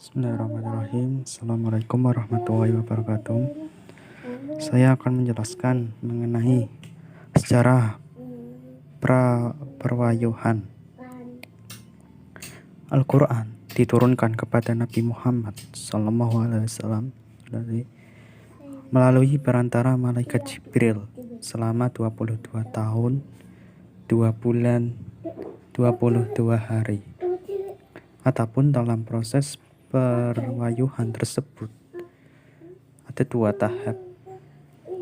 Bismillahirrahmanirrahim. Assalamualaikum warahmatullahi wabarakatuh. Saya akan menjelaskan mengenai sejarah perwayuhan. Al-Quran diturunkan kepada Nabi Muhammad SAW melalui perantara malaikat Jibril selama 22 tahun, 2 bulan, 22 hari. Adapun dalam proses perwayuhan tersebut ada 2 tahap.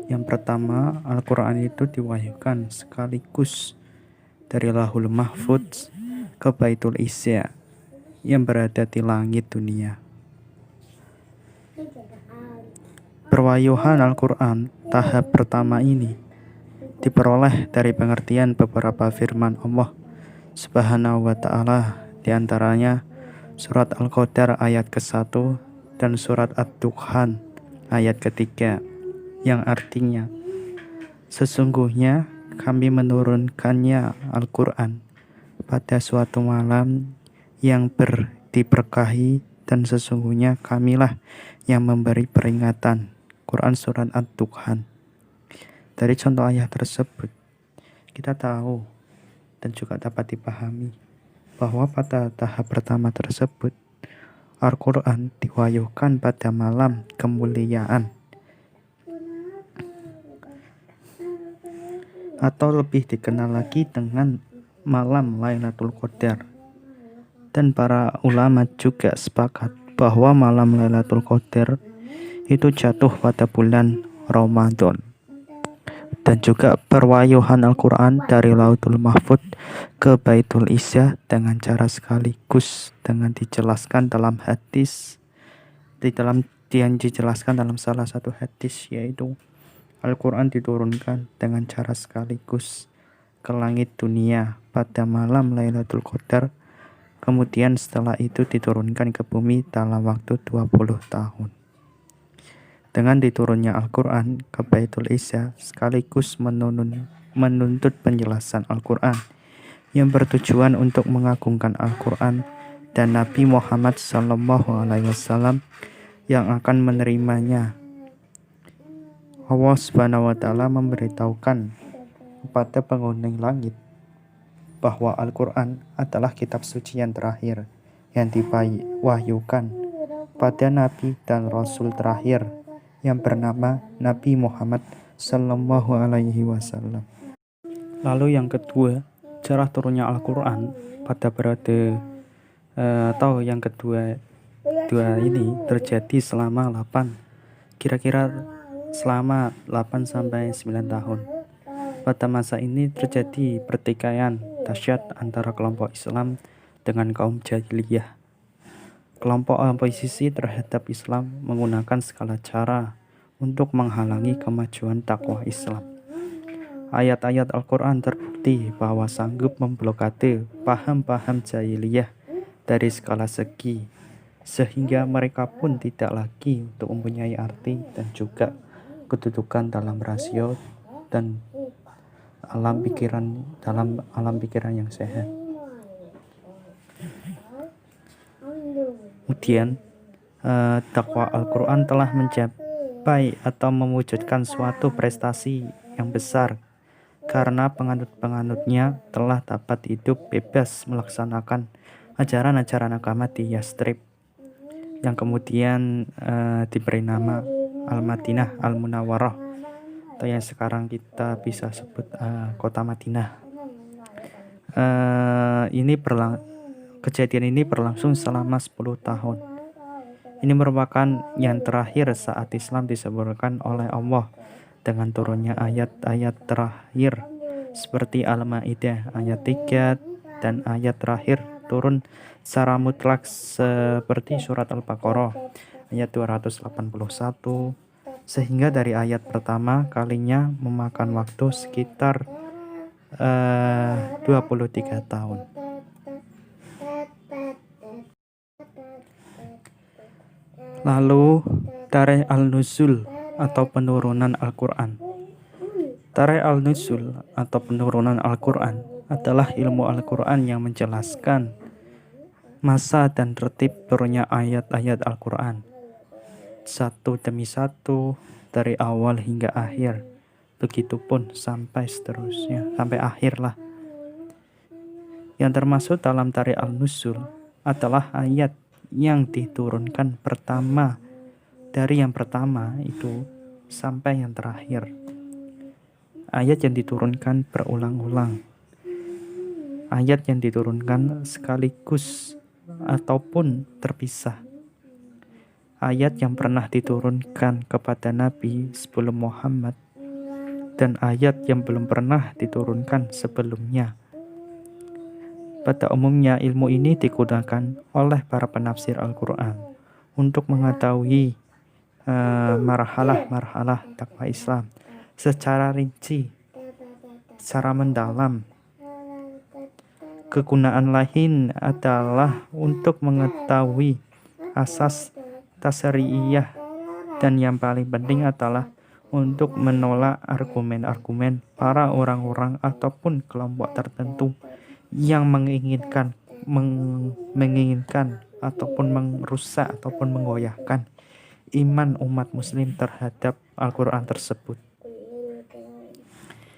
Yang pertama, Al-Quran itu diwahyukan sekaligus dari Lauhul Mahfudz ke Baitul Izza yang berada di langit dunia. Perwayuhan Al-Quran tahap pertama ini diperoleh dari pengertian beberapa firman Allah Subhanahu wa ta'ala, di antaranya Surat Al-Qadar ayat ke-1 dan Surat Ad-Dukhan ayat ke-3 yang artinya, sesungguhnya kami menurunkannya Al-Quran pada suatu malam yang diberkahi dan sesungguhnya kamilah yang memberi peringatan. Quran Surat Ad-Dukhan. Dari contoh ayat tersebut kita tahu dan juga dapat dipahami bahwa pada tahap pertama tersebut Al-Quran diwahyukan pada malam kemuliaan atau lebih dikenal lagi dengan malam Lailatul Qadar, dan para ulama juga sepakat bahwa malam Lailatul Qadar itu jatuh pada bulan Ramadan. Dan juga perwayuhan Al-Quran dari Lauhul Mahfudz ke Baitul Izza dengan cara sekaligus dengan dijelaskan dalam hadis, yang dijelaskan dalam salah satu hadis, yaitu Al-Quran diturunkan dengan cara sekaligus ke langit dunia pada malam Lailatul Qadar, kemudian setelah itu diturunkan ke bumi dalam waktu 20 tahun. Dengan diturunnya Al-Quran ke Baitul Izza sekaligus menuntut penjelasan Al-Quran yang bertujuan untuk mengagungkan Al-Quran dan Nabi Muhammad SAW yang akan menerimanya. Allah Subhanahu wa ta'ala memberitahukan kepada penghuni langit bahwa Al-Quran adalah kitab suci yang terakhir yang diwahyukan pada Nabi dan Rasul terakhir yang bernama Nabi Muhammad Sallallahu Alaihi Wasallam. Lalu yang kedua, cara turunnya Al-Quran pada periode atau yang kedua ini terjadi selama 8 sampai 9 tahun. Pada masa ini terjadi pertikaian dahsyat antara kelompok Islam dengan kaum jahiliyah. Kelompok oposisi terhadap Islam menggunakan segala cara untuk menghalangi kemajuan dakwah Islam. Ayat-ayat Al-Quran terbukti bahwa sanggup memblokade paham-paham jahiliyah dari segala segi, sehingga mereka pun tidak lagi untuk mempunyai arti dan juga kedudukan dalam rasio dan alam pikiran yang sehat. Kemudian dakwah Al-Quran telah mencapai atau mewujudkan suatu prestasi yang besar karena penganut-penganutnya telah dapat hidup bebas melaksanakan ajaran-ajaran agama di Yastrib yang kemudian diberi nama Al-Madinah Al-Munawwarah, atau yang sekarang kita bisa sebut kota Madinah. Kejadian ini berlangsung selama 10 tahun. Ini merupakan yang terakhir saat Islam disebarkan oleh Allah dengan turunnya ayat-ayat terakhir seperti Al-Maidah ayat 3 dan ayat terakhir turun secara mutlak seperti surat Al-Baqarah ayat 281, sehingga dari ayat pertama kalinya memakan waktu sekitar 23 tahun. Lalu Tarikh Al-Nuzul atau penurunan Al-Quran. Tarikh Al-Nuzul atau penurunan Al-Quran adalah ilmu Al-Quran yang menjelaskan masa dan tertib turunnya ayat-ayat Al-Quran, satu demi satu, dari awal hingga akhir. Begitupun sampai seterusnya, sampai akhir lah. Yang termasuk dalam tarikh Al-Nuzul adalah ayat yang diturunkan pertama, dari yang pertama itu sampai yang terakhir. Ayat yang diturunkan berulang-ulang, ayat yang diturunkan sekaligus ataupun terpisah, ayat yang pernah diturunkan kepada Nabi sebelum Muhammad, dan ayat yang belum pernah diturunkan sebelumnya. Pada umumnya ilmu ini digunakan oleh para penafsir Al-Quran untuk mengetahui marhalah-marhalah dakwah Islam secara rinci, secara mendalam. Kegunaan lain adalah untuk mengetahui asas tasriyah, dan yang paling penting adalah untuk menolak argumen-argumen para orang-orang ataupun kelompok tertentu yang menginginkan ataupun merusak ataupun menggoyahkan iman umat muslim terhadap Al-Quran tersebut.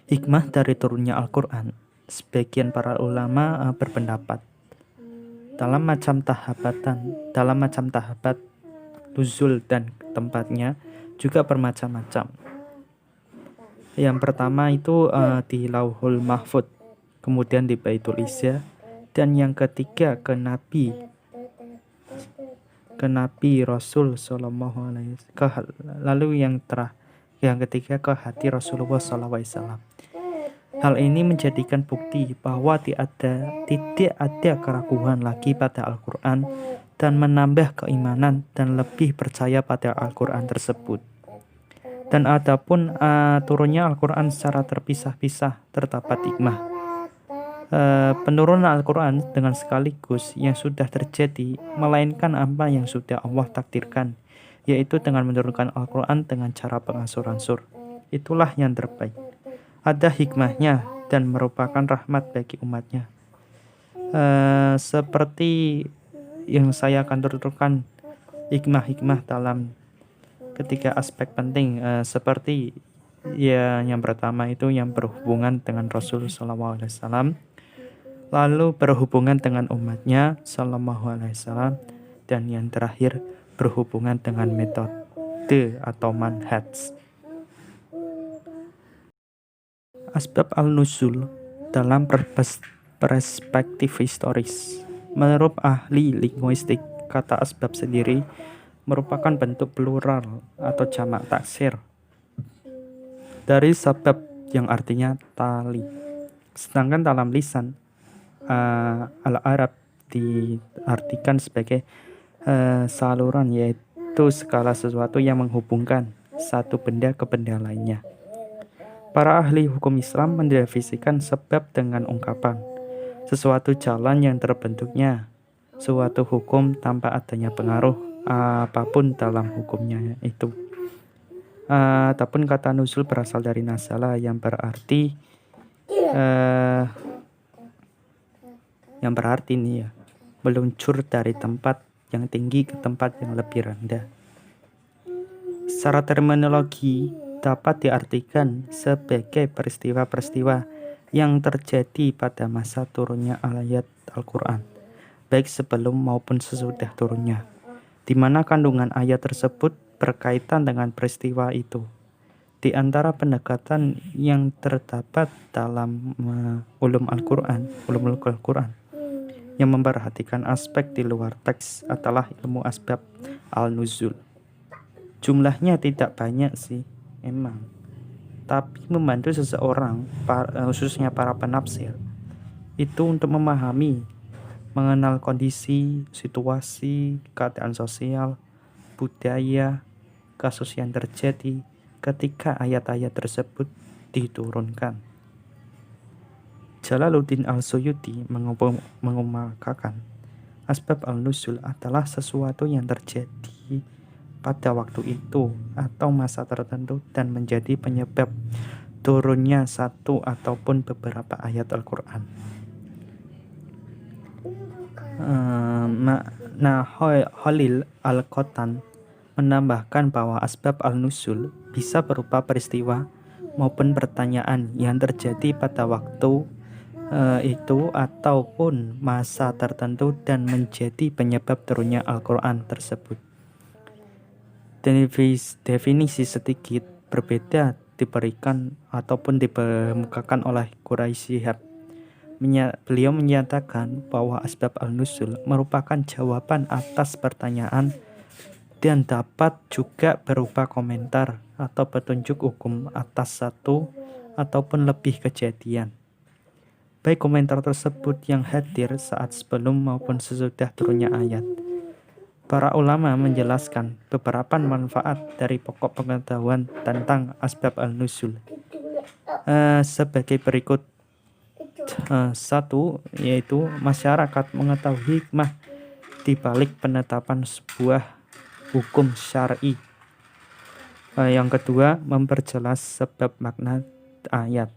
Hikmah dari turunnya Al-Quran, sebagian para ulama berpendapat dalam macam tahapat nuzul dan tempatnya juga bermacam-macam. Yang pertama itu di Lauhul Mahfud, kemudian di Baitul Izza, dan yang ketiga ke Nabi Rasul Sallallahu Alaihi Wasallam, lalu yang ketiga ke hati Rasulullah Sallallahu Alaihi Wasallam. Hal ini menjadikan bukti bahwa tidak ada keraguan lagi pada Al-Quran, dan menambah keimanan dan lebih percaya pada Al-Quran tersebut. Dan adapun turunnya Al-Quran secara terpisah-pisah, terdapat hikmah. Penurunan Al-Quran dengan sekaligus yang sudah terjadi, melainkan apa yang sudah Allah takdirkan, yaitu dengan menurunkan Al-Quran dengan cara beransur-ansur. Itulah yang terbaik. Ada hikmahnya dan merupakan rahmat bagi umatnya. Seperti yang saya akan tuturkan hikmah-hikmah dalam ketiga aspek penting, seperti yang pertama itu yang berhubungan dengan Rasul Sallallahu Alaihi Wasallam, lalu berhubungan dengan umatnya Sallallahu Alaihi Wasallam, dan yang terakhir berhubungan dengan metode atau manhaj. Asbab al-nuzul dalam perspektif historis. Menurut ahli linguistik, kata asbab sendiri merupakan bentuk plural atau jamak taksir dari sabab yang artinya tali. Sedangkan dalam lisan al-Arab diartikan sebagai saluran, yaitu segala sesuatu yang menghubungkan satu benda ke benda lainnya. Para ahli hukum Islam mendefinisikan sebab dengan ungkapan sesuatu jalan yang terbentuknya suatu hukum tanpa adanya pengaruh apapun dalam hukumnya itu. Adapun kata nuzul berasal dari nazala yang berarti meluncur dari tempat yang tinggi ke tempat yang lebih rendah. Secara terminologi dapat diartikan sebagai peristiwa-peristiwa yang terjadi pada masa turunnya ayat Al-Quran, baik sebelum maupun sesudah turunnya, di mana kandungan ayat tersebut berkaitan dengan peristiwa itu. Di antara pendekatan yang terdapat dalam ulum Al-Quran yang memperhatikan aspek di luar teks adalah ilmu asbab al-nuzul. Jumlahnya tidak banyak sih, emang, tapi membantu seseorang, khususnya para penafsir, itu untuk memahami, mengenal kondisi, situasi, keadaan sosial, budaya, kasus yang terjadi ketika ayat-ayat tersebut diturunkan. Jalaluddin Al-Suyuti mengemukakan asbab al-nuzul adalah sesuatu yang terjadi pada waktu itu atau masa tertentu dan menjadi penyebab turunnya satu ataupun beberapa ayat Al-Quran. Makna Khalil Al-Qattan menambahkan bahwa asbab al-nusul bisa berupa peristiwa maupun pertanyaan yang terjadi pada waktu itu ataupun masa tertentu dan menjadi penyebab turunnya Al-Quran tersebut. Definisi sedikit berbeda diberikan ataupun dikemukakan oleh Quraisy Shihab. Beliau menyatakan bahwa asbab al-nusul merupakan jawaban atas pertanyaan dan dapat juga berupa komentar atau petunjuk hukum atas satu ataupun lebih kejadian. Baik komentar tersebut yang hadir saat sebelum maupun sesudah turunnya ayat. Para ulama menjelaskan beberapa manfaat dari pokok pengetahuan tentang asbab al-nusul sebagai berikut. Satu, yaitu masyarakat mengetahui hikmah di balik penetapan sebuah hukum syar'i. Yang kedua, memperjelas sebab makna ayat.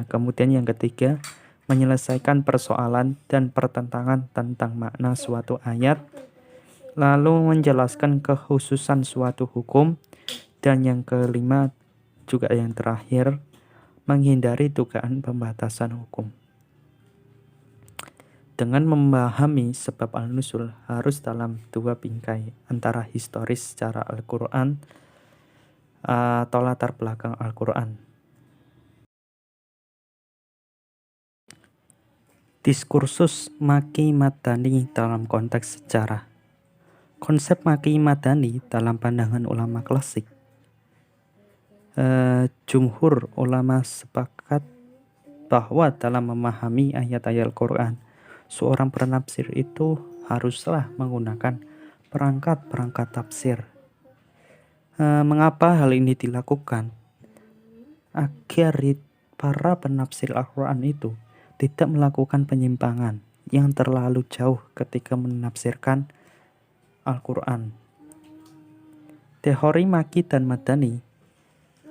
Kemudian yang ketiga, menyelesaikan persoalan dan pertentangan tentang makna suatu ayat, lalu menjelaskan kekhususan suatu hukum, dan yang kelima juga yang terakhir, menghindari dugaan pembatasan hukum. Dengan memahami sebab al-nusul harus dalam dua bingkai antara historis secara Al-Quran atau latar belakang Al-Quran. Diskursus Makki Madani dalam konteks sejarah. Konsep Makki Madani dalam pandangan ulama klasik. Jumhur ulama sepakat bahwa dalam memahami ayat-ayat Al-Quran, seorang penafsir itu haruslah menggunakan perangkat-perangkat tafsir. Mengapa hal ini dilakukan? Agar para penafsir Al-Quran itu tidak melakukan penyimpangan yang terlalu jauh ketika menafsirkan Al-Quran. Teori Makki dan Madani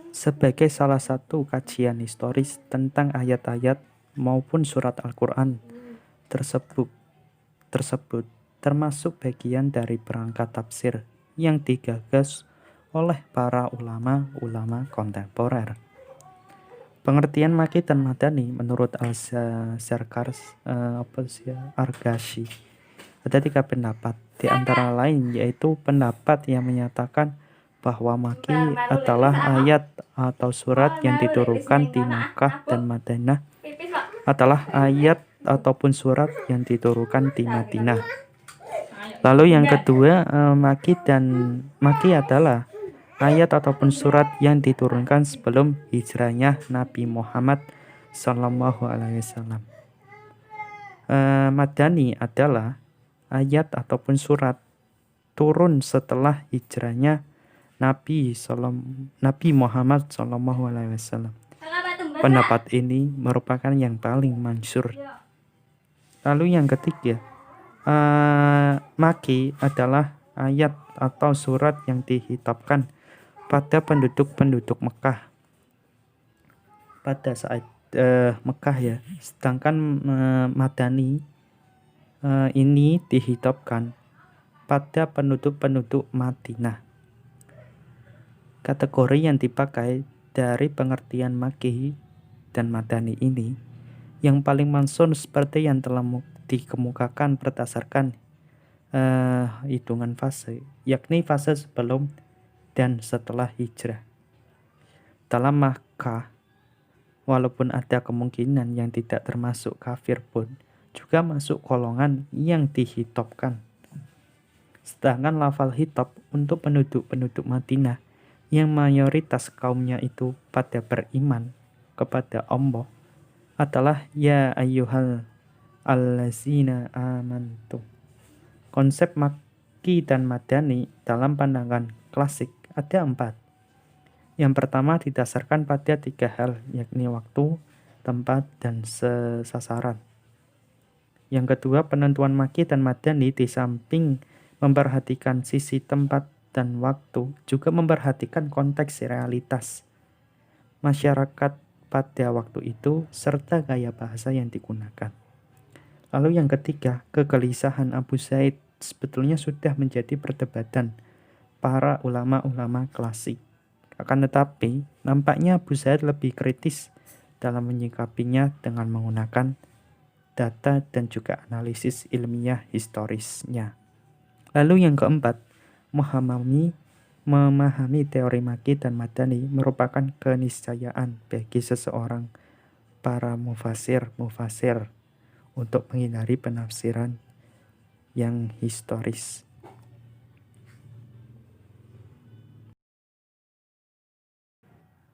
sebagai salah satu kajian historis tentang ayat-ayat maupun surat Al-Quran tersebut termasuk bagian dari perangkat tafsir yang digagas oleh para ulama-ulama kontemporer. Pengertian Makki dan Madani menurut Al-Zarkashi ada 3 pendapat, di antara lain yaitu pendapat yang menyatakan bahwa Makki adalah ayat atau surat yang diturunkan di Makkah dan Madinah adalah ayat ataupun surat yang diturunkan di Madinah. Lalu yang kedua, Makki adalah ayat ataupun surat yang diturunkan sebelum hijrahnya Nabi Muhammad SAW. Madani adalah ayat ataupun surat turun setelah hijrahnya Nabi Muhammad SAW. Pendapat ini merupakan yang paling masyhur. Lalu yang ketiga, Makki adalah ayat atau surat yang dihitabkan pada penduduk Mekah pada saat Mekah ya. Sedangkan Madani ini dihitabkan pada penduduk Madinah. Kategori yang dipakai dari pengertian Makki dan Madani ini yang paling mansur seperti yang telah dikemukakan berdasarkan hitungan fase, yakni fase sebelum dan setelah hijrah. Dalam Makkah, walaupun ada kemungkinan yang tidak termasuk kafir pun juga masuk golongan yang dihitobkan. Sedangkan lafal hitab untuk penduduk Madinah yang mayoritas kaumnya itu pada beriman kepada Allah adalah ya ayyuhal allazina amantu. Konsep Makki dan Madani dalam pandangan klasik ada 4. Yang pertama didasarkan pada 3 hal, yakni waktu, tempat, dan sasaran. Yang kedua, penentuan Makki dan Madani di samping memperhatikan sisi tempat dan waktu, juga memperhatikan konteks realitas masyarakat pada waktu itu serta gaya bahasa yang digunakan. Lalu yang ketiga, kegelisahan Abu Zaid sebetulnya sudah menjadi perdebatan para ulama-ulama klasik. Akan tetapi, nampaknya Abu Zaid lebih kritis dalam menyikapinya dengan menggunakan data dan juga analisis ilmiah historisnya. Lalu yang keempat, memahami teori Maki dan Madani merupakan keniscayaan bagi seseorang para mufasir untuk menghindari penafsiran yang historis.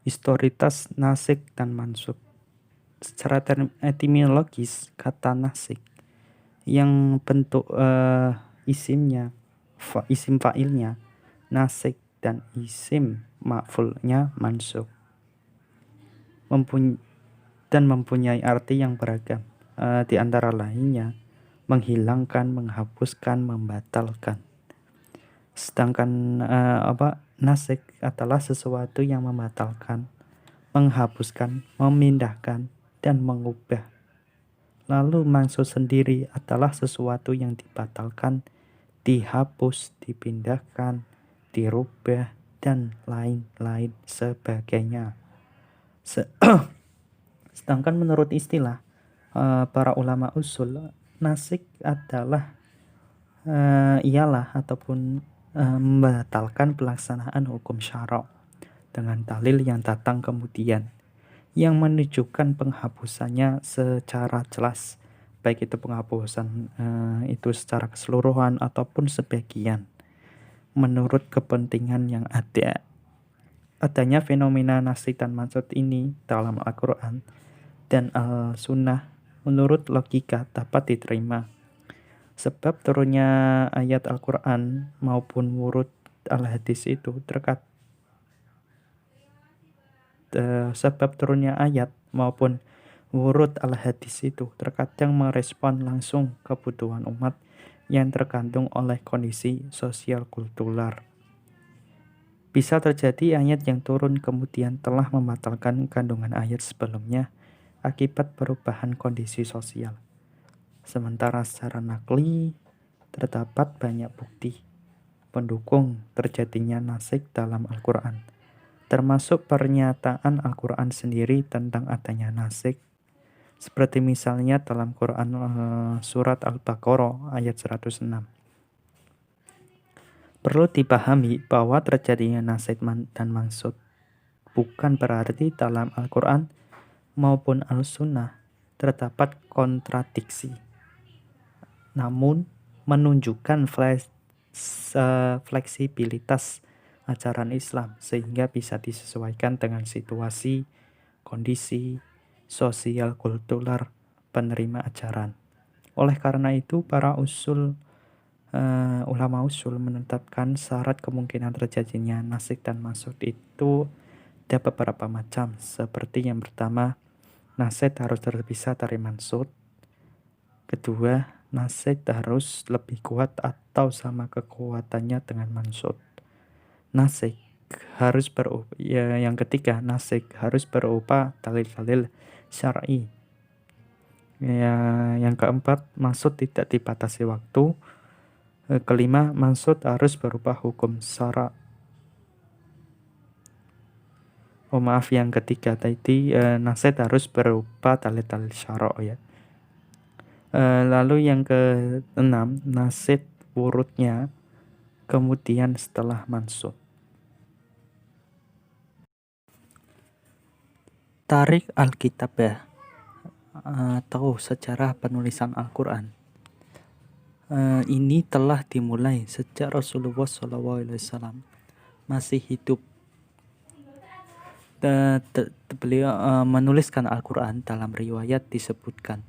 Historitas nasik dan mansub. Secara etimologis, kata nasik yang bentuk isim fa'ilnya nasik dan isim maf'ulnya mansub mempunyai arti yang beragam. Di antara lainnya menghilangkan, menghapuskan, membatalkan. Sedangkan nasik adalah sesuatu yang membatalkan, menghapuskan, memindahkan, dan mengubah. Lalu mansub sendiri adalah sesuatu yang dibatalkan, dihapus, dipindahkan, dirubah, dan lain-lain sebagainya. Sedangkan menurut istilah para ulama usul, nasik adalah membatalkan pelaksanaan hukum syara' dengan dalil yang datang kemudian, yang menunjukkan penghapusannya secara jelas, baik itu penghapusan itu secara keseluruhan ataupun sebagian, menurut kepentingan yang ada. Adanya fenomena nasik dan mansub ini dalam Al-Quran dan Al-Sunnah menurut logika dapat diterima. Sebab turunnya ayat Al-Quran maupun wurud al-hadis itu terkadang merespon langsung kebutuhan umat yang tergantung oleh kondisi sosial kultural. Bisa terjadi ayat yang turun kemudian telah membatalkan kandungan ayat sebelumnya akibat perubahan kondisi sosial. Sementara secara nakli, terdapat banyak bukti pendukung terjadinya nasik dalam Al-Quran, termasuk pernyataan Al-Quran sendiri tentang adanya nasik, seperti misalnya dalam Quran surat Al-Baqarah ayat 106. Perlu dipahami bahwa terjadinya nasik dan mansub bukan berarti dalam Al-Quran maupun Al-Sunnah terdapat kontradiksi, namun menunjukkan fleksibilitas ajaran Islam sehingga bisa disesuaikan dengan situasi, kondisi, sosial, kultural penerima ajaran. Oleh karena itu, para ulama usul menetapkan syarat kemungkinan terjadinya nasik dan mansub itu ada beberapa macam, seperti yang pertama, nasik harus terpisah dari mansub. Kedua, nasik harus lebih kuat atau sama kekuatannya dengan mansub. Yang ketiga, nasik harus berupa dalil-dalil syar'i. Yang keempat, mansub tidak dibatasi waktu. Kelima, mansub harus berupa hukum syara'. Yang ketiga tadi, nasik harus berupa dalil-dalil syara' ya. Lalu yang keenam, nasik wurudnya kemudian setelah mansub. Tarikh Al-Kitabah atau sejarah penulisan Al-Quran ini telah dimulai sejak Rasulullah SAW masih hidup. Beliau menuliskan Al-Quran. Dalam riwayat disebutkan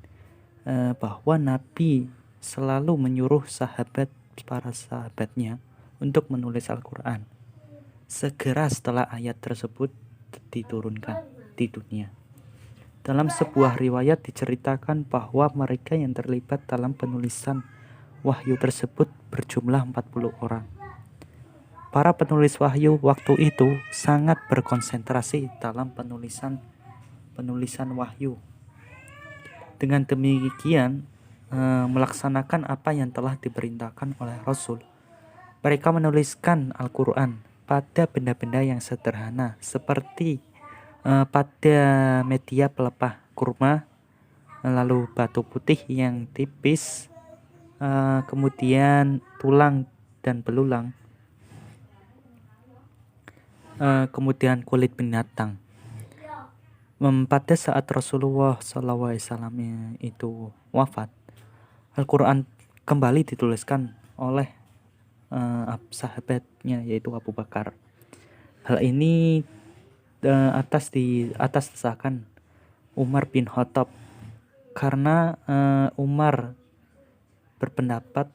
bahwa Nabi selalu menyuruh para sahabatnya untuk menulis Al-Quran segera setelah ayat tersebut diturunkan di dunia. Dalam sebuah riwayat diceritakan bahwa mereka yang terlibat dalam penulisan wahyu tersebut berjumlah 40 orang. Para penulis wahyu waktu itu sangat berkonsentrasi dalam penulisan wahyu. Dengan demikian, melaksanakan apa yang telah diperintahkan oleh Rasul. Mereka menuliskan Al-Quran pada benda-benda yang sederhana seperti pada media pelepah kurma, lalu batu putih yang tipis, kemudian tulang dan belulang, kemudian kulit binatang. Pada saat Rasulullah SAW itu wafat, Al-Quran kembali dituliskan oleh sahabatnya yaitu Abu Bakar. Hal ini atas desakan Umar bin Khattab, karena Umar berpendapat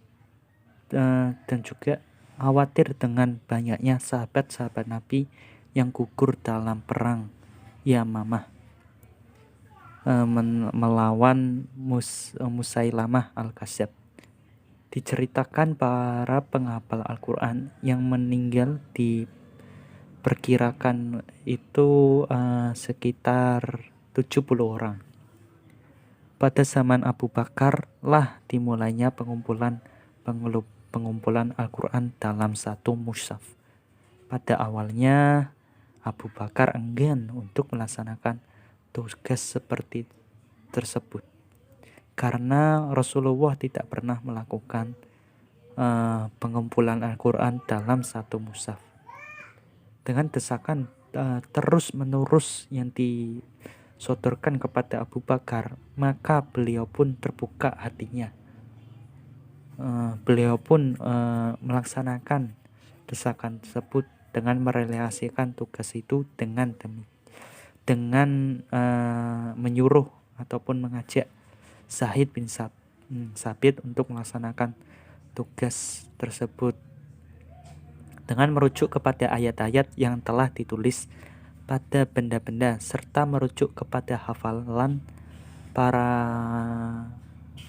dan juga khawatir dengan banyaknya sahabat-sahabat Nabi yang gugur dalam perang Yamamah melawan Musailamah Al-Kadzab. Diceritakan para penghafal Al-Quran yang meninggal diperkirakan itu sekitar 70 orang. Pada zaman Abu Bakar lah dimulainya pengumpulan Al-Quran dalam satu mushaf. Pada awalnya Abu Bakar enggan untuk melaksanakan tugas seperti tersebut karena Rasulullah tidak pernah melakukan pengumpulan Al-Quran dalam satu mushaf. Dengan desakan terus-menerus yang disodorkan kepada Abu Bakar, maka beliau pun terbuka hatinya. Beliau pun melaksanakan desakan tersebut dengan merealisasikan tugas itu dengan menyuruh ataupun mengajak Zaid bin Sabit untuk melaksanakan tugas tersebut dengan merujuk kepada ayat-ayat yang telah ditulis pada benda-benda serta merujuk kepada hafalan para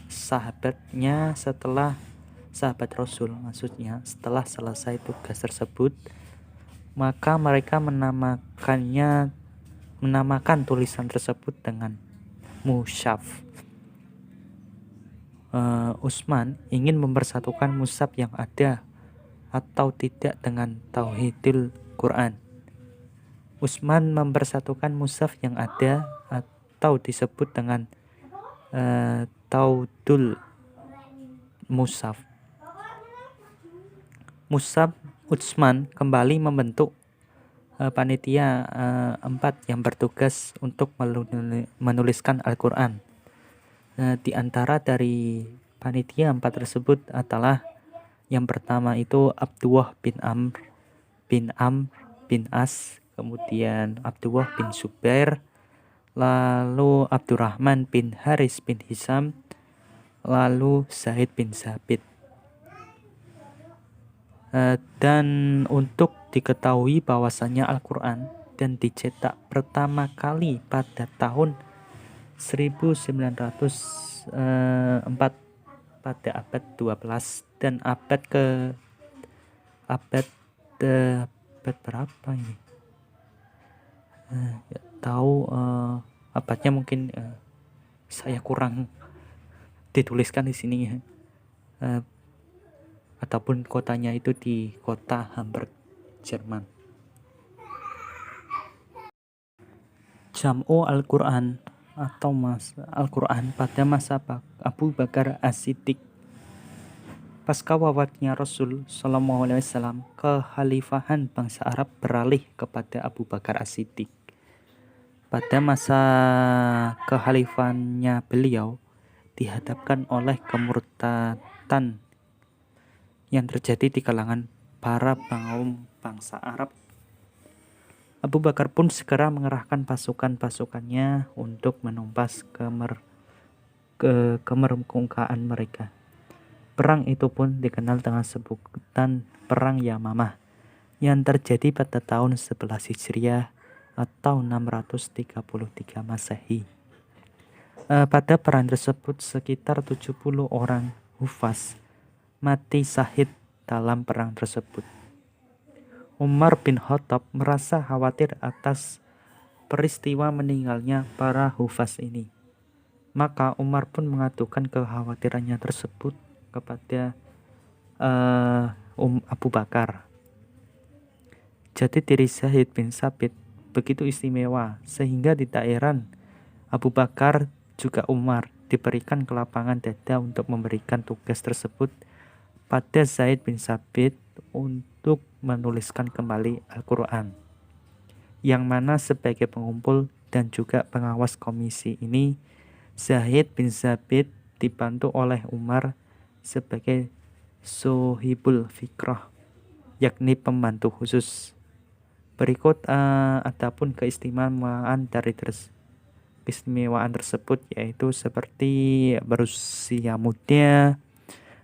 sahabatnya sahabat Rasul maksudnya. Setelah selesai tugas tersebut, maka mereka menamakan tulisan tersebut dengan mushaf. Utsman ingin mempersatukan mushaf yang ada atau tidak dengan tauhidul Quran. Utsman mempersatukan mushaf yang ada atau disebut dengan tauhidul mushaf. Utsman kembali membentuk panitia 4 yang bertugas untuk menuliskan Al-Quran. Di antara dari panitia 4 tersebut adalah yang pertama itu Abdullah bin Amr bin As, kemudian Abdullah bin Zubair, lalu Abdurrahman bin Haris bin Hisam, lalu Zaid bin Sabit. Dan untuk diketahui bahwasannya Al-Quran dan dicetak pertama kali pada tahun 1904 pada abad 12 dan abad berapa ini? Tahu abadnya mungkin saya kurang dituliskan di sini ya. Ataupun kotanya itu di kota Hamburg, Jerman. Jam'u Al-Quran atau Al-Quran pada masa Abu Bakar As-Siddiq. Pasca wafatnya Rasul SAW, kekhalifahan bangsa Arab beralih kepada Abu Bakar As-Siddiq. Pada masa kekhalifahannya beliau dihadapkan oleh kemurtadan yang terjadi di kalangan para bangsa Arab. Abu Bakar pun segera mengerahkan pasukan-pasukannya untuk menumpas kemermukaan mereka. Perang itu pun dikenal dengan sebutan Perang Yamamah yang terjadi pada tahun 11 Hijriah atau 633 Masehi. Pada perang tersebut sekitar 70 orang hufaz mati syahid dalam perang tersebut. Umar bin Khattab merasa khawatir atas peristiwa meninggalnya para hufaz ini. Maka Umar pun mengadukan kekhawatirannya tersebut kepada Abu Bakar. Jati diri Zaid bin Sabit begitu istimewa sehingga tidak heran Abu Bakar juga Umar diberikan kelapangan dada untuk memberikan tugas tersebut pada Zaid bin Sabit untuk menuliskan kembali Al-Quran, yang mana sebagai pengumpul dan juga pengawas komisi ini, Zaid bin Sabit dibantu oleh Umar sebagai Sohibul Fikrah, yakni pembantu khusus. Berikut adapun keistimewaan tersebut, yaitu seperti berusia muda,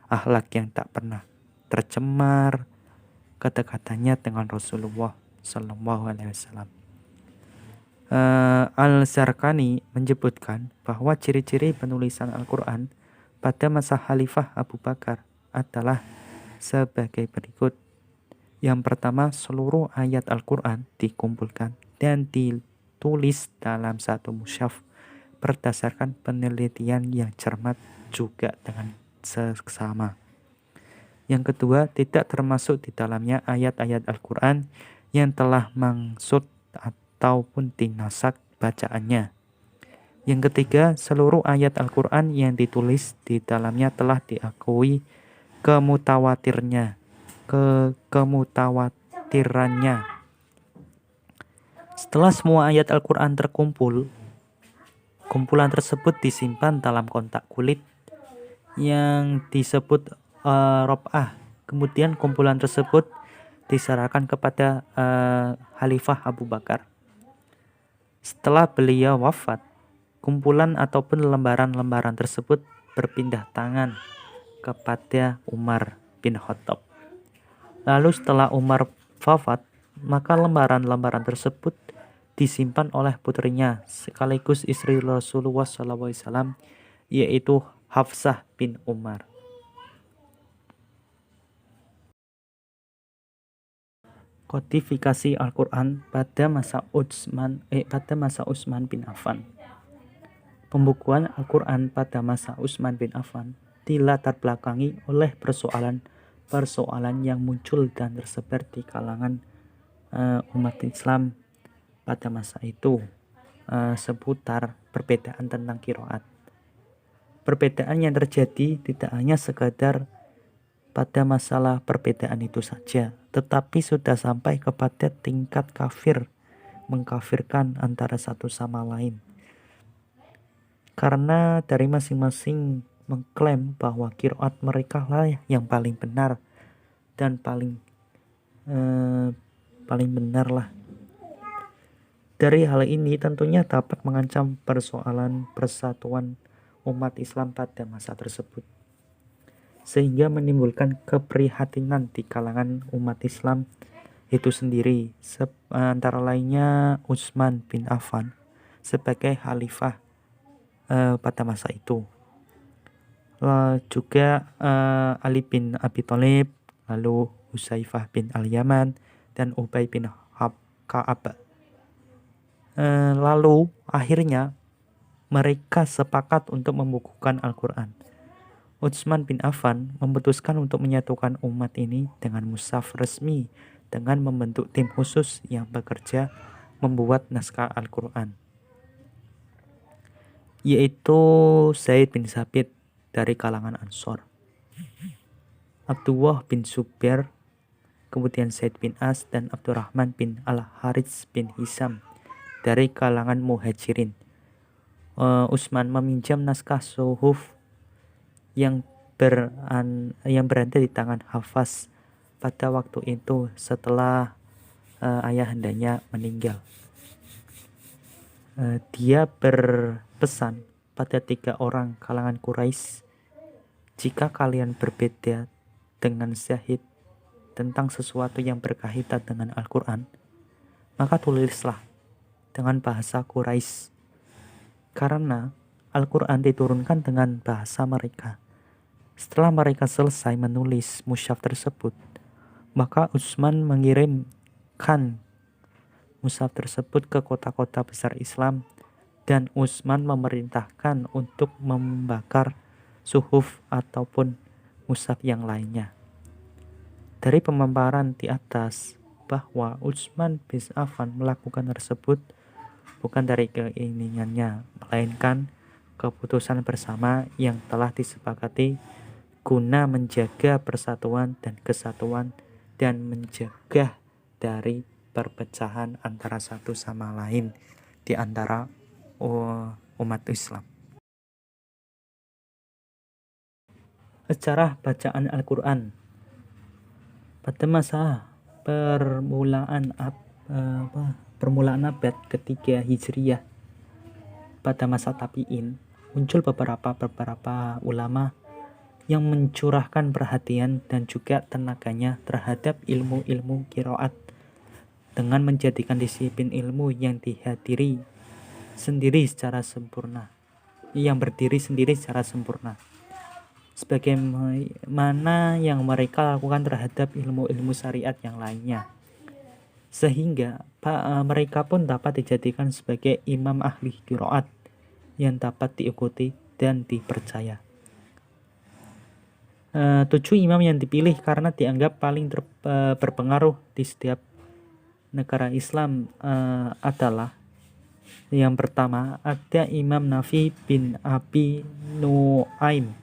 akhlak yang tak pernah tercemar, kedekatannya dengan Rasulullah Shallallahu Alaihi Wasallam. Al-Zarqani menyebutkan bahwa ciri-ciri penulisan Al-Quran pada masa Khalifah Abu Bakar adalah sebagai berikut. Yang pertama, seluruh ayat Al-Quran dikumpulkan dan ditulis dalam satu mushaf berdasarkan penelitian yang cermat juga dengan seksama. Yang kedua, tidak termasuk di dalamnya ayat-ayat Al-Quran yang telah mangsud ataupun dinasak bacaannya. Yang ketiga, seluruh ayat Al-Quran yang ditulis di dalamnya telah diakui kemutawatirannya. Setelah semua ayat Al-Quran terkumpul, kumpulan tersebut disimpan dalam kotak kulit yang disebut rob'ah. Kemudian kumpulan tersebut diserahkan kepada Khalifah Abu Bakar. Setelah beliau wafat, kumpulan ataupun lembaran-lembaran tersebut berpindah tangan kepada Umar bin Khattab. Lalu setelah Umar wafat, maka lembaran-lembaran tersebut disimpan oleh putrinya sekaligus istri Rasulullah SAW, yaitu Hafsah bin Umar. Kodifikasi Al-Quran pada masa Utsman bin Affan. Pembukuan Al-Quran pada masa Utsman bin Affan dilatar belakangi oleh persoalan yang muncul dan tersebar di kalangan umat Islam pada masa itu seputar perbedaan tentang qiraat. Perbedaan yang terjadi tidak hanya sekadar pada masalah perbedaan itu saja, tetapi sudah sampai kepada tingkat mengkafirkan antara satu sama lain. Karena dari masing-masing mengklaim bahwa qiraat mereka lah yang paling benar dan paling benar lah. Dari hal ini tentunya dapat mengancam persoalan persatuan umat Islam pada masa tersebut, sehingga menimbulkan keprihatinan di kalangan umat Islam itu sendiri, antara lainnya Utsman bin Affan sebagai khalifah pada masa itu. Juga Ali bin Abi Thalib, lalu Hudzaifah bin Al-Yaman, dan Ubay bin Ka'ab. Lalu akhirnya mereka sepakat untuk membukukan Al-Quran. Utsman bin Affan memutuskan untuk menyatukan umat ini dengan mushaf resmi dengan membentuk tim khusus yang bekerja membuat naskah Al-Quran, yaitu Zaid bin Sabit dari kalangan Ansor, Abdullah bin Zubair, kemudian Zaid bin As, dan Abdurrahman bin Al-Harits bin Hisam dari kalangan Muhajirin. Utsman meminjam naskah suhuf yang berada di tangan Hafs pada waktu itu setelah ayahandanya meninggal. Dia berpesan pada 3 orang kalangan Quraisy, jika kalian berbeda dengan Zaid tentang sesuatu yang berkaitan dengan Al-Quran, maka tulislah dengan bahasa Quraisy, karena Al-Quran diturunkan dengan bahasa mereka. Setelah mereka selesai menulis mushaf tersebut, maka Utsman mengirimkan mushaf tersebut ke kota-kota besar Islam dan Utsman memerintahkan untuk membakar suhuf ataupun mushaf yang lainnya. Dari pemaparan di atas bahwa Utsman bin Affan melakukan tersebut bukan dari keinginannya, melainkan keputusan bersama yang telah disepakati guna menjaga persatuan dan kesatuan dan mencegah dari perpecahan antara satu sama lain di antara umat Islam. Sejarah bacaan Al-Quran. Pada masa permulaan abad ketiga Hijriyah, pada masa tabi'in, muncul beberapa ulama yang mencurahkan perhatian dan juga tenaganya terhadap ilmu-ilmu qiraat dengan menjadikan disiplin ilmu yang berdiri sendiri secara sempurna, sebagaimana yang mereka lakukan terhadap ilmu-ilmu syariat yang lainnya, sehingga mereka pun dapat dijadikan sebagai imam ahli qiraat yang dapat diikuti dan dipercaya. 7 imam yang dipilih karena dianggap paling berpengaruh di setiap negara Islam adalah: yang pertama, ada Imam Nafi bin Abi Nu'aim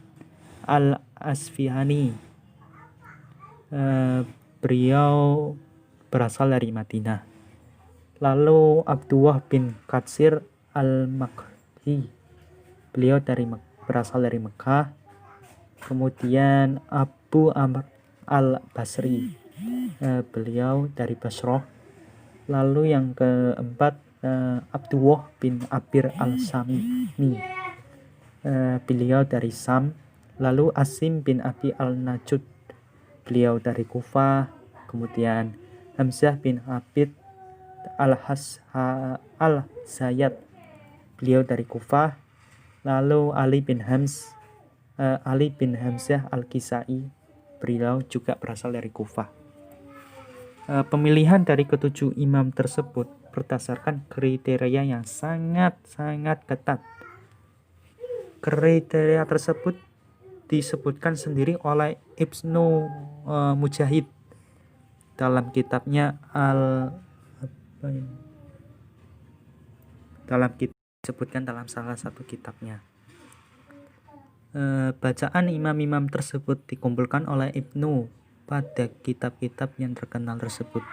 al-Asfihani. Beliau berasal dari Madinah. Lalu Abdullah bin Katsir al-Makhi, beliau berasal dari Mekah. Kemudian Abu Amr al-Basri, beliau dari Basrah. Lalu yang keempat, Abdullah bin Abir al-Samimi, beliau dari Sam. Lalu Asim bin Abi al-Najud, beliau dari Kufah. Kemudian Hamzah bin Abid al-Zayyad, beliau dari Kufah. Lalu Ali bin Hamzah al-Kisai, beliau juga berasal dari Kufah. Pemilihan dari ketujuh imam tersebut berdasarkan kriteria yang sangat ketat. Kriteria tersebut disebutkan sendiri oleh Ibnu Mujahid dalam kitabnya disebutkan dalam salah satu kitabnya. Bacaan imam-imam tersebut dikumpulkan oleh Ibnu pada kitab-kitab yang terkenal tersebut.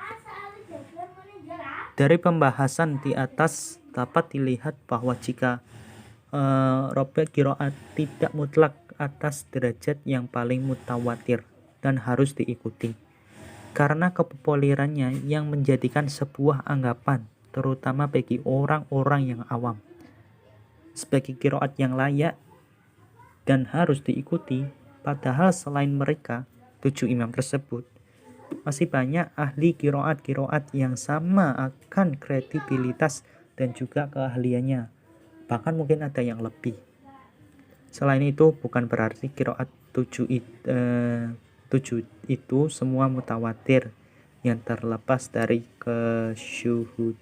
Dari pembahasan di atas dapat dilihat bahwa jika robe qiraat tidak mutlak atas derajat yang paling mutawatir dan harus diikuti, karena kepopulerannya yang menjadikan sebuah anggapan, terutama bagi orang-orang yang awam, sebagai qiraat yang layak dan harus diikuti. Padahal selain mereka 7 imam tersebut, masih banyak ahli qiraat yang sama akan kredibilitas dan juga keahliannya, bahkan mungkin ada yang lebih. Selain itu, bukan berarti qiraat 7 itu semua mutawatir, yang terlepas dari kesyuhudan,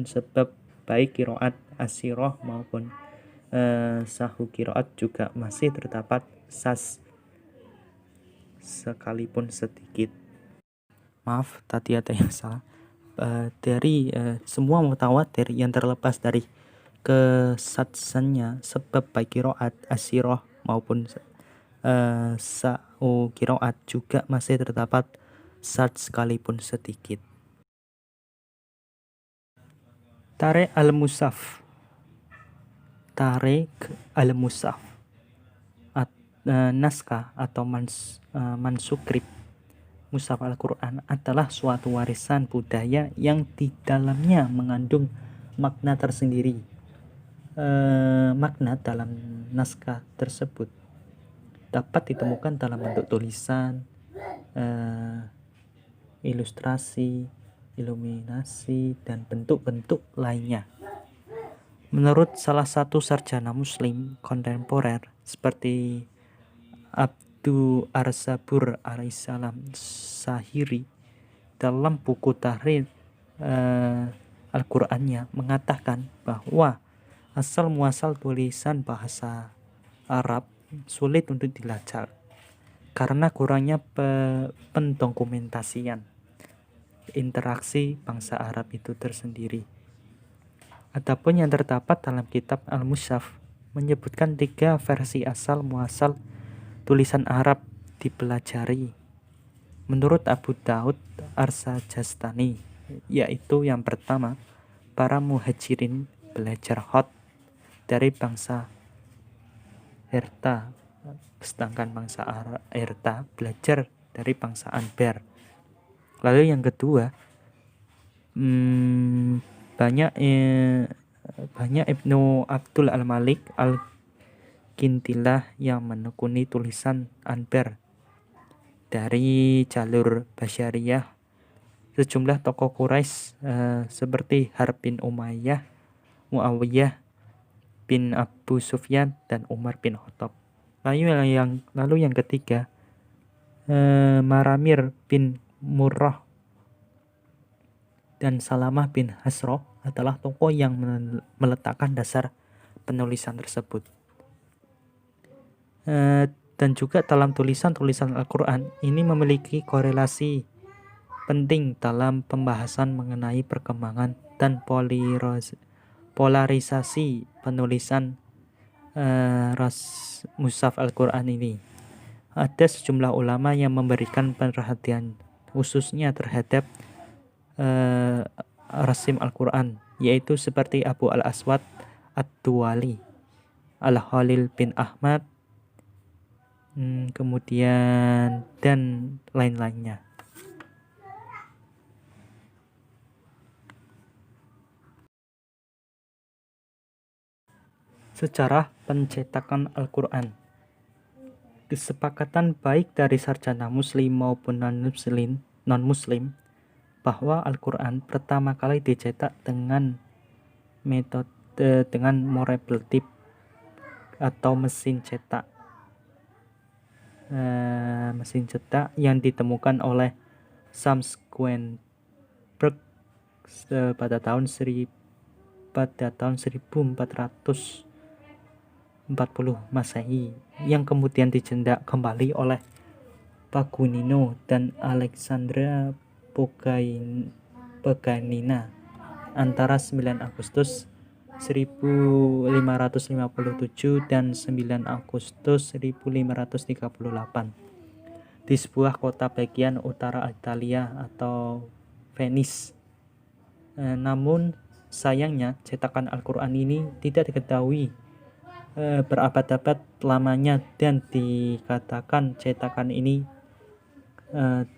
sebab baik qiraat asyrah maupun sahu qiraat juga masih terdapat sas sekalipun sedikit. Maaf, tadi ada yang salah. Dari semua mutawatir yang terlepas dari kesatsannya, sebab baik qiraat asyrah maupun sahu qiraat juga masih terdapat sat sekalipun sedikit. Tarik al-Musaf. Naskah atau manuskrip Mushaf Al-Quran adalah suatu warisan budaya yang di dalamnya mengandung makna tersendiri. Makna dalam naskah tersebut dapat ditemukan dalam bentuk tulisan, ilustrasi, iluminasi, dan bentuk-bentuk lainnya. Menurut salah satu sarjana muslim kontemporer seperti Abdu Ar-Sabur alaihissalam Sahiri, dalam buku Tahrir Al-Qur'annya mengatakan bahwa asal muasal tulisan bahasa Arab sulit untuk dilacak karena kurangnya pendokumentasian interaksi bangsa Arab itu tersendiri. Adapun yang terdapat dalam kitab Al-Mushaf menyebutkan 3 versi asal muasal tulisan Arab dipelajari menurut Abu Daud Ar-Sajastani, yaitu yang pertama, para muhajirin belajar Hot dari bangsa Herta, sedangkan bangsa Herta belajar dari bangsa Anber. Lalu yang kedua, banyak Ibnu Abdul Al-Malik Al-Kintilah yang menekuni tulisan Anber. Dari jalur Basyariyah, sejumlah tokoh Quraisy seperti Harb bin Umayyah, Muawiyah bin Abu Sufyan, dan Umar bin Khattab. Lalu yang ketiga, Maramir bin Murrah dan Salamah bin Hasroh adalah tokoh yang meletakkan dasar penulisan tersebut. Dan juga dalam tulisan-tulisan Al-Quran ini memiliki korelasi penting dalam pembahasan mengenai perkembangan dan polarisasi penulisan mushaf Al-Quran ini. Ada sejumlah ulama yang memberikan perhatian khususnya terhadap rasim Al-Quran, yaitu seperti Abu Al-Aswad Ad-Duwali, Al-Khalil bin Ahmad, kemudian dan lain-lainnya. Sejarah pencetakan Al-Quran. Kesepakatan baik dari sarjana muslim maupun non-muslim bahwa Al-Quran pertama kali dicetak dengan metode movable type atau mesin cetak yang ditemukan oleh Shams Quenberg pada tahun 1440 Masehi, yang kemudian dicetak kembali oleh Paganino dan Alexandra Paganina antara 9 Agustus 1557 dan 9 Agustus 1538 di sebuah kota bagian utara Italia atau Venice. Namun sayangnya cetakan Al-Quran ini tidak diketahui berabad-abad lamanya dan dikatakan cetakan ini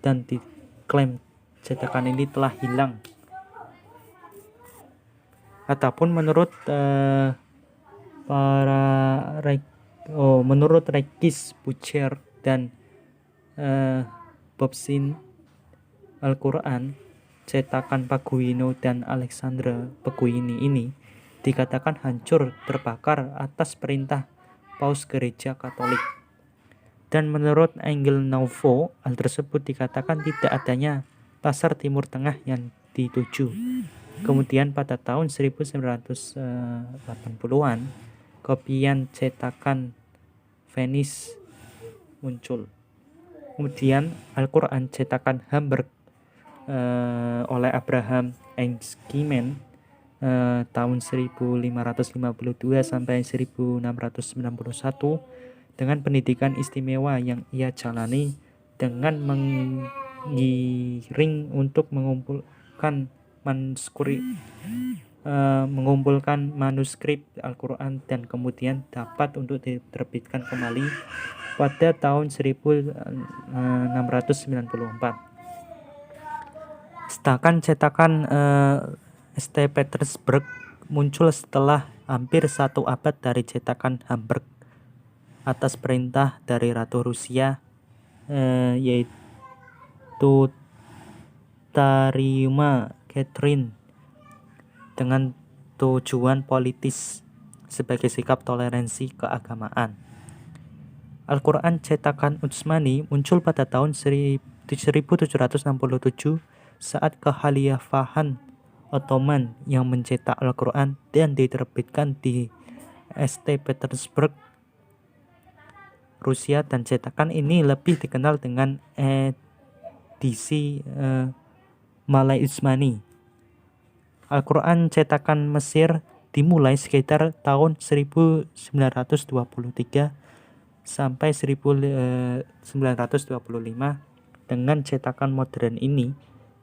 dan diklaim cetakan ini telah hilang. Adapun menurut menurut Regis Bucher dan Bobsin, Al-Quran cetakan Paguino dan Alexandre Paguini ini dikatakan hancur terbakar atas perintah Paus Gereja Katolik. Dan menurut Angel Nouveau, hal tersebut dikatakan tidak adanya pasar Timur Tengah yang dituju. Kemudian pada tahun 1980-an, kopian cetakan Venice muncul. Kemudian Al-Quran cetakan Hamburg oleh Abraham Engskimen tahun 1552 sampai 1691 dengan pendidikan istimewa yang ia jalani dengan mengiring untuk mengumpulkan manuskrip Al-Quran dan kemudian dapat untuk diterbitkan kembali pada tahun 1694. Sedangkan cetakan St. Petersburg muncul setelah hampir 1 abad dari cetakan Hamburg atas perintah dari Ratu Rusia yaitu Tsarina Catherine dengan tujuan politis sebagai sikap toleransi keagamaan. Al-Quran cetakan Utsmani muncul pada tahun 1767 saat kehalifahan Ottoman yang mencetak Al-Quran dan diterbitkan di St. Petersburg, Rusia, dan cetakan ini lebih dikenal dengan edisi Malai Utsmani. Al-Quran cetakan Mesir dimulai sekitar tahun 1923 sampai 1925 dengan cetakan modern ini,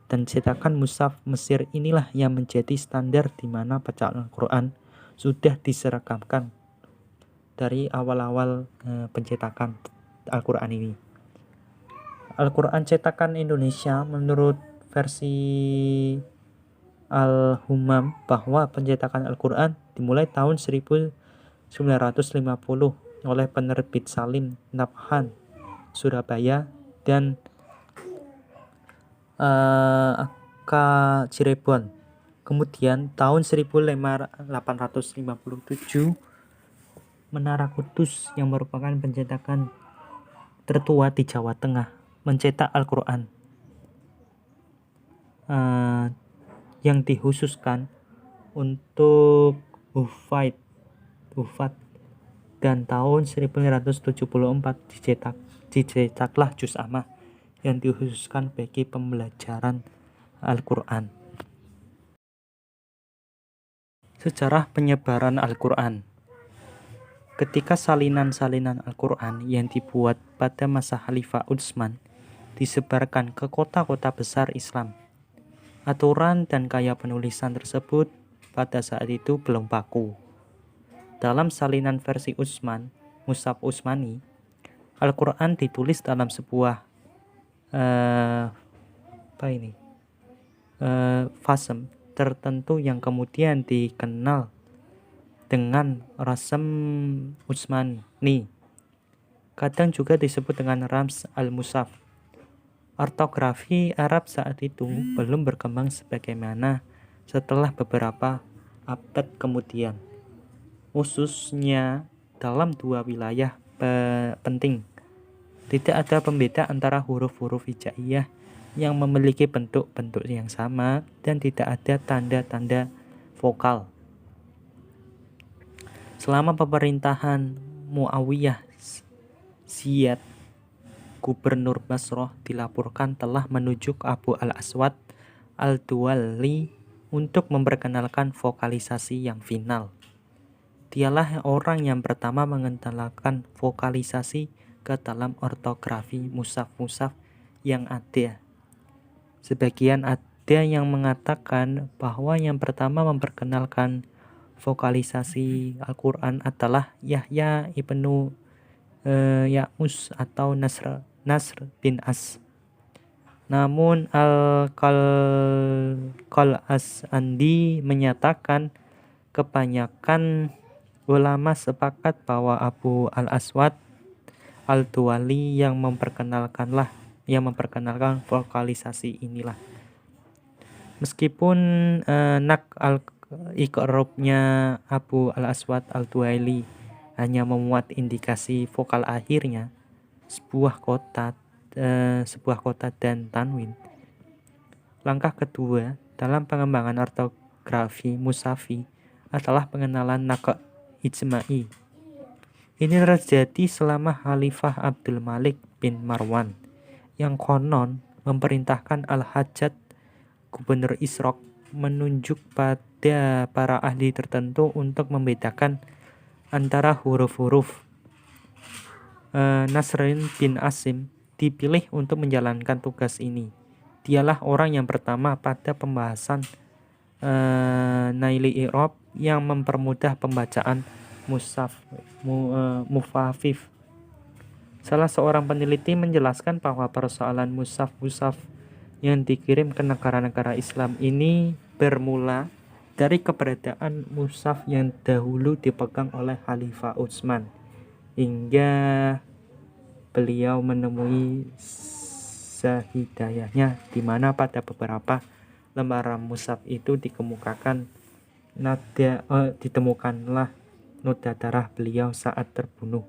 dan cetakan mushaf Mesir inilah yang menjadi standar di mana bacaan Al-Quran sudah diseragamkan dari awal-awal pencetakan Al-Quran ini. Al-Quran cetakan Indonesia menurut versi Al-Humam bahwa pencetakan Al-Quran dimulai tahun 1950 oleh penerbit Salim Nabhan Surabaya dan Aka Cirebon. Kemudian tahun 1857 Menara Kudus yang merupakan pencetakan tertua di Jawa Tengah mencetak Al-Quran yang dikhususkan untuk Hufat, dan tahun 1974 dicetaklah Juz Ammah yang dikhususkan bagi pembelajaran Al-Quran. Sejarah penyebaran Al-Quran. Ketika salinan-salinan Al-Quran yang dibuat pada masa Khalifah Utsman disebarkan ke kota-kota besar Islam, aturan dan gaya penulisan tersebut pada saat itu belum baku. Dalam salinan versi Utsman, Mushaf Utsmani, Al-Quran ditulis dalam sebuah fasem tertentu yang kemudian dikenal dengan Rasm Utsmani. Kadang juga disebut dengan Rams al-Mushaf. Ortografi Arab saat itu belum berkembang sebagaimana setelah beberapa abad kemudian, khususnya dalam dua wilayah penting. Tidak ada pembeda antara huruf-huruf hijaiyah yang memiliki bentuk-bentuk yang sama dan tidak ada tanda-tanda vokal. Selama pemerintahan Muawiyah, Ziyad, Gubernur Basrah, dilaporkan telah menunjuk Abu al-Aswad al-Duwali untuk memperkenalkan vokalisasi yang final. Dialah orang yang pertama mengenalkan vokalisasi ke dalam ortografi mushaf-mushaf yang ada. Sebagian ada yang mengatakan bahwa yang pertama memperkenalkan vokalisasi Al-Quran adalah Yahya ibnu Ya'mus atau Nasr bin As. Namun Al-Asandi menyatakan kebanyakan ulama sepakat bahwa Abu al-Aswad al-Duwali yang memperkenalkan vokalisasi inilah. Meskipun Iqrobnya Abu al-Aswad al-Duwali hanya memuat indikasi vokal akhirnya, sebuah kota dan tanwin. Langkah kedua dalam pengembangan ortografi mushafi adalah pengenalan naqd ijma'i. Ini terjadi selama Khalifah Abdul Malik bin Marwan yang konon memerintahkan Al-Hajjaj, Gubernur Israq, menunjuk pada para ahli tertentu untuk membedakan antara huruf-huruf. Nasrin bin Asim dipilih untuk menjalankan tugas ini. Dialah orang yang pertama pada pembahasan Naili I'rab yang mempermudah pembacaan mushaf. Salah seorang peneliti menjelaskan bahwa persoalan mushaf yang dikirim ke negara-negara Islam ini bermula dari keberadaan mushaf yang dahulu dipegang oleh Khalifah Utsman hingga beliau menemui sahidayahnya, di mana pada beberapa lembaran mushaf itu ditemukanlah noda darah beliau saat terbunuh.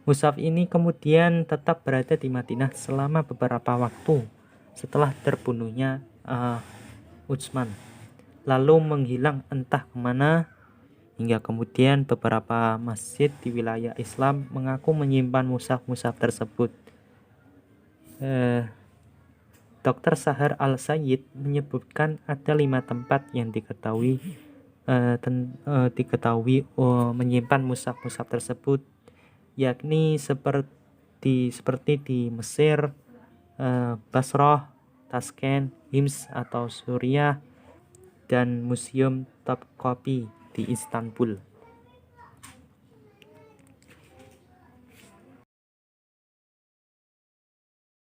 Mushaf ini kemudian tetap berada di Madinah selama beberapa waktu setelah terbunuhnya Utsman, lalu menghilang entah kemana, hingga kemudian beberapa masjid di wilayah Islam mengaku menyimpan mushaf-mushaf tersebut. Dr. Sahar Al-Sayyid menyebutkan ada 5 tempat yang diketahui menyimpan mushaf-mushaf tersebut, yakni seperti di Mesir, Basrah, Tashkent, Hims atau Suriah, dan Museum Topkapi di Istanbul.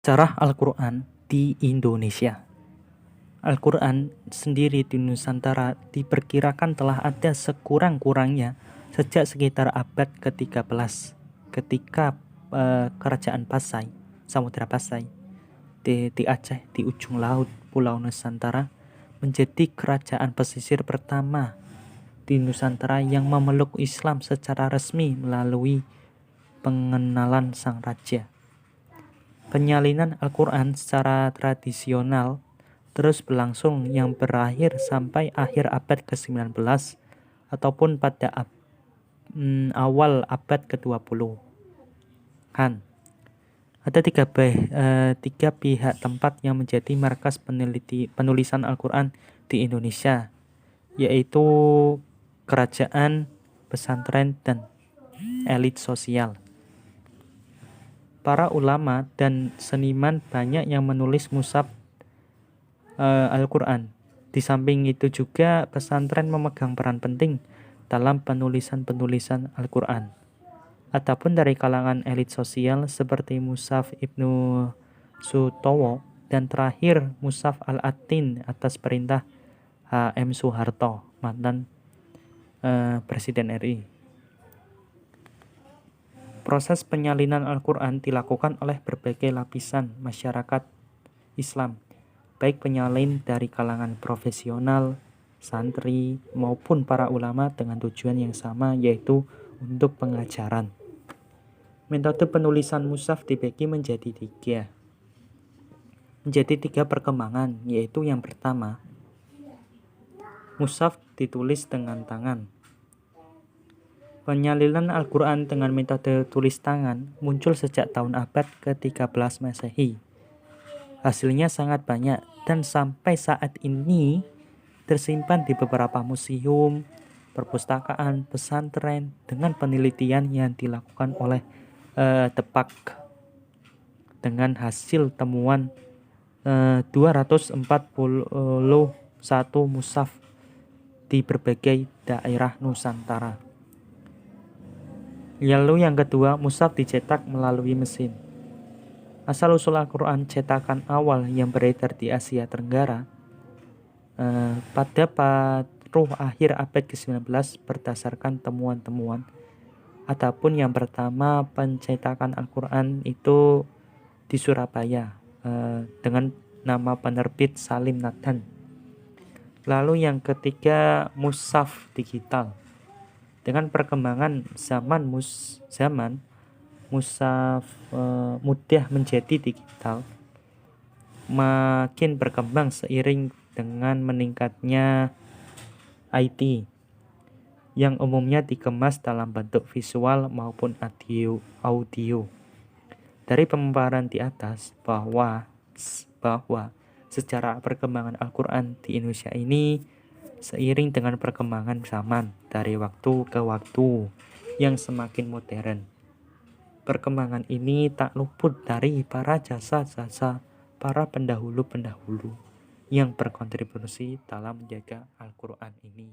Sejarah Al-Quran di Indonesia. Al-Quran sendiri di Nusantara diperkirakan telah ada sekurang-kurangnya sejak sekitar abad ke-13 ketika kerajaan Pasai, Samudra Pasai di Aceh, di ujung laut Pulau Nusantara, menjadi kerajaan pesisir pertama di Nusantara yang memeluk Islam secara resmi melalui pengenalan sang raja. Penyalinan Al-Quran secara tradisional terus berlangsung yang berakhir sampai akhir abad ke-19 ataupun pada awal abad ke-20. Ada tiga pihak tempat yang menjadi markas penulisan Al-Quran di Indonesia, yaitu kerajaan, pesantren, dan elit sosial. Para ulama dan seniman banyak yang menulis mushaf Al-Quran. Di samping itu juga pesantren memegang peran penting dalam penulisan Al-Quran. Adapun dari kalangan elit sosial seperti mushaf Ibnu Sutowo dan terakhir mushaf Al-Atin atas perintah H.M. Soeharto, mantan Presiden RI. Proses penyalinan Al-Quran dilakukan oleh berbagai lapisan masyarakat Islam, baik penyalin dari kalangan profesional, santri, maupun para ulama dengan tujuan yang sama, yaitu untuk pengajaran. Metode penulisan mushaf dibagi menjadi tiga perkembangan, yaitu yang pertama, mushaf ditulis dengan tangan. Penyalinan Al-Quran dengan metode tulis tangan muncul sejak tahun abad ke-13 Masehi. Hasilnya sangat banyak dan sampai saat ini tersimpan di beberapa museum, perpustakaan, pesantren dengan penelitian yang dilakukan oleh Depak dengan hasil temuan 241 mushaf di berbagai daerah Nusantara. Lalu yang kedua, mushaf dicetak melalui mesin. Asal-usul Al-Quran cetakan awal yang beredar di Asia Tenggara pada paruh akhir abad ke-19 berdasarkan temuan-temuan. Adapun yang pertama pencetakan Al-Quran itu di Surabaya dengan nama penerbit Salim Nadhan. Lalu yang ketiga, mushaf digital. Dengan perkembangan zaman mushaf mudah menjadi digital, makin berkembang seiring dengan meningkatnya IT yang umumnya dikemas dalam bentuk visual maupun audio. Dari pemaparan di atas bahwa secara perkembangan Al-Quran di Indonesia ini seiring dengan perkembangan zaman dari waktu ke waktu yang semakin modern. Perkembangan ini tak luput dari para jasa-jasa para pendahulu yang berkontribusi dalam menjaga Al-Quran ini.